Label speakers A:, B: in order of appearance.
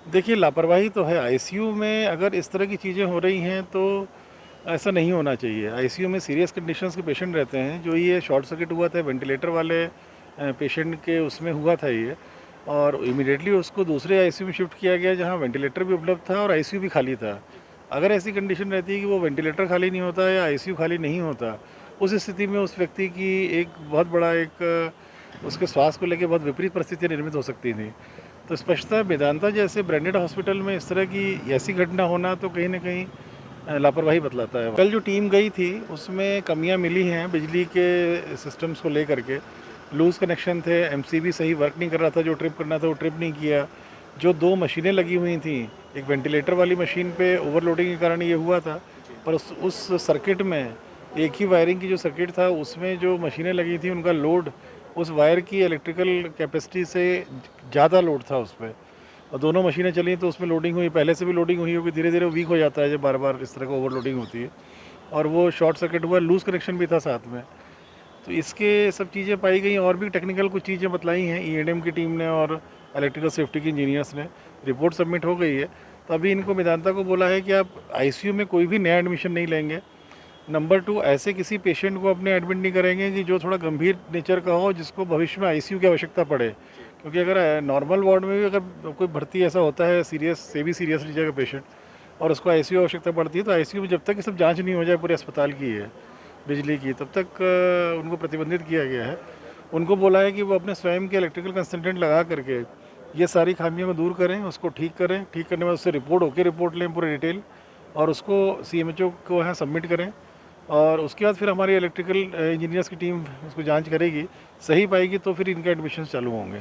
A: देखिए, लापरवाही तो है। आईसीयू में अगर इस तरह की चीज़ें हो रही हैं तो ऐसा नहीं होना चाहिए। आईसीयू में सीरियस कंडीशंस के पेशेंट रहते हैं। जो ये शॉर्ट सर्किट हुआ था वेंटिलेटर वाले पेशेंट के, उसमें हुआ था ये, और इमीडिएटली उसको दूसरे आईसीयू में शिफ्ट किया गया जहाँ वेंटिलेटर भी उपलब्ध था और आईसीयू भी खाली था। अगर ऐसी कंडीशन रहती है कि वो वेंटिलेटर खाली नहीं होता या आईसीयू खाली नहीं होता, उस स्थिति में उस व्यक्ति की एक बहुत बड़ा उसके स्वास्थ्य को लेके बहुत विपरीत परिस्थितियाँ निर्मित हो सकती थी। तो स्पष्टतः मेदांता जैसे ब्रांडेड हॉस्पिटल में इस तरह की ऐसी घटना होना तो कहीं न कहीं लापरवाही बतलाता है। कल जो टीम गई थी उसमें कमियां मिली हैं बिजली के सिस्टम्स को लेकर के। लूज़ कनेक्शन थे, एमसीबी सही वर्क नहीं कर रहा था, जो ट्रिप करना था वो ट्रिप नहीं किया। जो 2 मशीनें लगी हुई थी, एक वेंटिलेटर वाली मशीन पे ओवरलोडिंग के कारण ये हुआ था, पर उस सर्किट में एक ही वायरिंग की जो सर्किट था उसमें जो मशीनें लगी थी उनका लोड उस वायर की इलेक्ट्रिकल कैपेसिटी से ज़्यादा लोड था उस पे, और दोनों मशीनें चली तो उसमें लोडिंग हुई। पहले से भी लोडिंग हुई होगी, धीरे धीरे वीक हो जाता है जब बार बार इस तरह का ओवरलोडिंग होती है, और वो शॉर्ट सर्किट हुआ। लूज़ कनेक्शन भी था साथ में। तो इसके सब चीज़ें पाई गई, और भी टेक्निकल कुछ चीज़ें बतलाई हैं ईएनएम की टीम ने और इलेक्ट्रिकल सेफ्टी के इंजीनियर्स ने। रिपोर्ट सबमिट हो गई है, तो अभी इनको मेदांता को बोला है कि आप आईसीयू में कोई भी नया एडमिशन नहीं लेंगे। नंबर 2, ऐसे किसी पेशेंट को अपने एडमिट नहीं करेंगे कि जो थोड़ा गंभीर नेचर का हो, जिसको भविष्य में आईसीयू की आवश्यकता पड़े। क्योंकि अगर नॉर्मल वार्ड में भी अगर कोई भर्ती ऐसा होता है सीरियस से भी सीरियस नेचर का पेशेंट, और उसको आईसीयू आवश्यकता पड़ती है, तो आईसीयू में जब तक ये सब जांच नहीं हो जाए पूरे अस्पताल की है बिजली की, तब तक उनको प्रतिबंधित किया गया है। उनको बोला है कि वो अपने स्वयं के इलेक्ट्रिकल कंसल्टेंट लगा करके ये सारी खामियों को दूर करें, उसको ठीक करें। ठीक करने के बाद उससे रिपोर्ट लें पूरे डिटेल, और उसको सीएमएचओ को यहाँ सबमिट करें। और उसके बाद फिर हमारी इलेक्ट्रिकल इंजीनियर्स की टीम उसको जांच करेगी, सही पाएगी तो फिर इनके एडमिशन चालू होंगे।